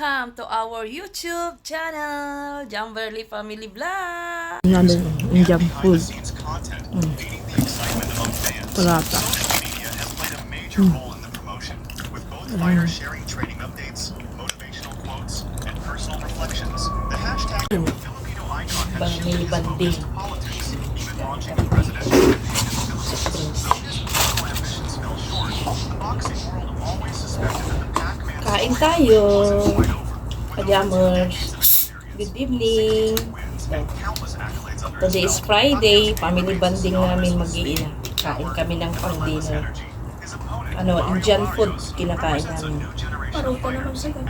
Welcome to our YouTube channel, Jamberly Family Vlog. Namin Indian food. Palata. Sharing training updates, motivational quotes, and personal reflections. The hashtag Filipino icon has shifted its focus to politics, even launching a presidential campaign in the Philippines. Though his political ambitions fell short, the boxing world always suspected that the Pac-Man Kain tayo. Pajamers. Good evening. Today is Friday. Family bonding namin mag-iina. Kain kami ng pang-dinner. Indian food kinakain namin. Paruta naman siya gabi.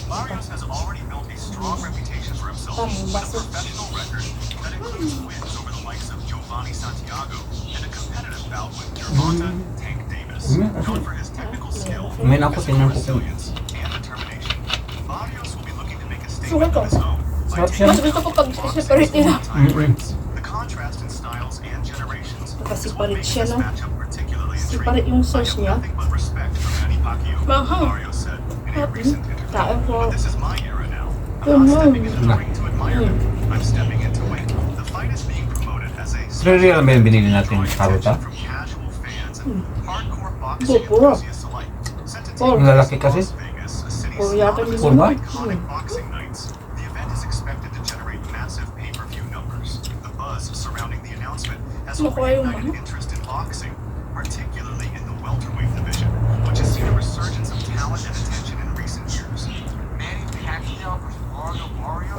Barrios has already built a strong reputation for himself with a professional record that includes wins over the likes of Giovanni Santiago and a competitive bout with Gervonta Tank Davis. Known for his technical skill, resilience, and determination, Barrios will be looking to make a statement of his own. Mas gusto ko pag separate nila. The contrast in styles and generations Kasi is what parit makes siya, this no? matchup particularly Separate intriguing. yung sauce I niya. have nothing but respect for Manny Pacquiao, Mahal. Barrios said in a recent interview. Kain ko. But this is my era now. I'm not stepping into the ring to admire him. I'm stepping in to win. The fight is being promoted as a Real ba yung binili natin drawing karuta? attention from casual fans and hardcore boxing Puro. enthusiasts alike. Set to Puro. take place Lalaki in kasi? Las Vegas, a city Puro yata synonymous hindi with ba? iconic boxing nights. The event is expected to generate massive pay-per-view numbers. The buzz surrounding the announcement has Nakuha yung reignited interest in boxing, particularly in the welterweight division, which has seen a resurgence of talent and attention in recent years. Manny Pacquiao versus Mario.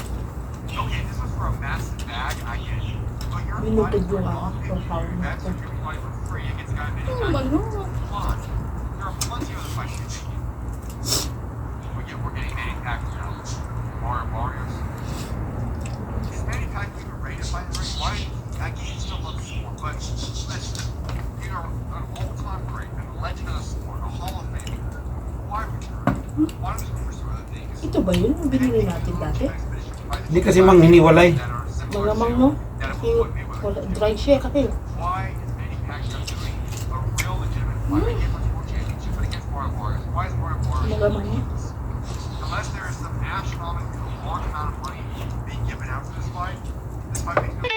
Okay, this was for a massive bag, I get it. But you're Binukod fighting for yung a yung power event, nito. you're fighting for free against a guy Manny Ano? Plus, there are plenty of other fights you can get. But yet we're getting Manny Pacquiao. Barrios. Is Manny Pacquiao even rated by the ring? Why? That game still looks more, but listen, you are an all-time great, and a legend of the sport, a Hall of Famer. Why return? Why don't you pursue other things? Ito ba yun? Yung binili natin dati? Hindi kasi mang hiniwalay. Malamang no? Kasi wala, dry siya kasi. Why is Manny Pacquiao doing a real legitimate fight against a world championship, but against Mario Barrios? Why is Mario Barrios? Malamang no? Unless there is some astronomical large amount of money being given out for this fight makes no